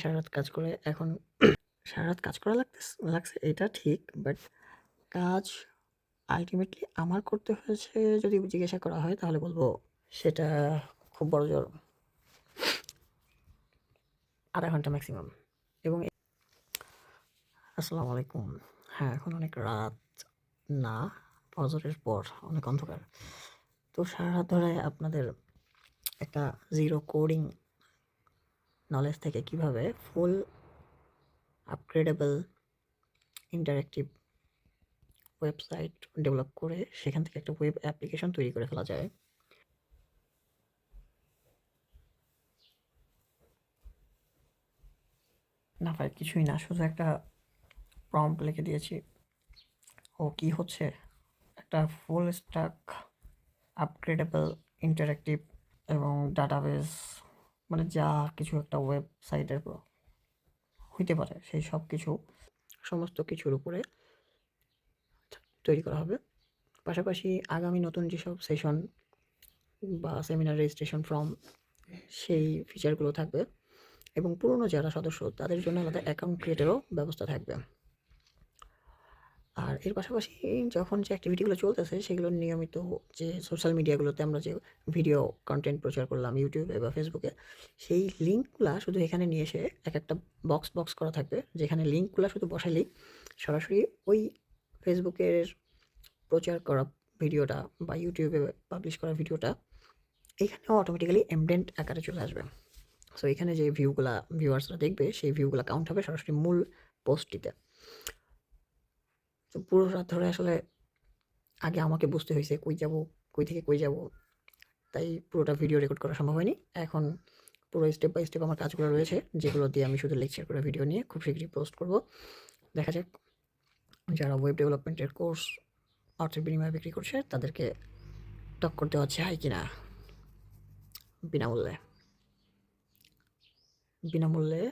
সারা রাত কাজ করে এখন সারা রাত কাজ করা লাগছে এটা ঠিক, বাট কাজ আল্টিমেটলি আমার করতে হয়েছে যদি জিজ্ঞাসা করা হয় তাহলে বলবো সেটা খুব বড়জোর ০.৫ ঘন্টা ম্যাক্সিমাম। এবং আসসালামু আলাইকুম। হ্যাঁ, এখন অনেক রাত না, ফজরের পর অনেক অন্ধকার। তো সারারাত ধরে আপনাদের একটা জিরো কোডিং নলেজ থেকে কিভাবে ফুল আপগ্রেডেবল ইন্টারেক্টিভ ওয়েবসাইট ডেভেলপ করে সেখান থেকে একটা ওয়েব অ্যাপ্লিকেশন তৈরি করে ফেলা যায়। না ভাই, কিছুই না, শুধু একটা প্রম্পট লিখে দিয়েছি। ও কি হচ্ছে, একটা ফুল স্ট্যাক আপগ্রেডেবল ইন্টারেক্টিভ এবং ডাটাবেস, মানে যা কিছু একটা ওয়েবসাইটের হইতে পারে সেই সব কিছু সমস্ত কিছুর উপরে তৈরি করা হবে। পাশাপাশি আগামী নতুন যেসব সেশন বা সেমিনার রেজিস্ট্রেশন ফর্ম সেই ফিচারগুলো থাকবে এবং পুরনো যারা সদস্য তাদের জন্য আলাদা অ্যাকাউন্ট ক্রিয়েটেরও ব্যবস্থা থাকবে। আর এর পাশাপাশি যখন যে অ্যাক্টিভিটিগুলো চলতেছে সেগুলো নিয়মিত যে সোশ্যাল মিডিয়াগুলোতে আমরা যে ভিডিও কন্টেন্ট প্রচার করলাম ইউটিউবে বা ফেসবুকে, সেই লিঙ্কগুলা শুধু এখানে নিয়ে এসে একটা বক্স করা থাকবে, যেখানে লিঙ্কগুলা শুধু বসালেই সরাসরি ওই ফেসবুকের প্রচার করা ভিডিওটা বা ইউটিউবে পাবলিশ করা ভিডিওটা এখানেও অটোমেটিক্যালি এমবেডেড আকারে চলে আসবে। সো এখানে যে ভিউয়ার্সরা দেখবে সেই ভিউগুলা কাউন্ট হবে সরাসরি মূল পোস্টটিতে। তো পুরো রাত ধরে আসলে আগে আমাকে বুঝতে হয়েছে কই যাব, কই থেকে কই যাব, তাই পুরোটা ভিডিও রেকর্ড করা সম্ভব হয়নি। এখন পুরো স্টেপ বাই স্টেপ আমার কাজগুলো রয়েছে, যেগুলো দিয়ে আমি শুধু লেকচার করে ভিডিও নিয়ে খুব শীঘ্রই পোস্ট করব। দেখা যাক যারা ওয়েব ডেভেলপমেন্টের কোর্স অর্থের বিনিময়ে বিক্রি করছে তাদেরকে টক্কর দেওয়া যায় কিনা বিনামূল্যে। বিনামূল্যে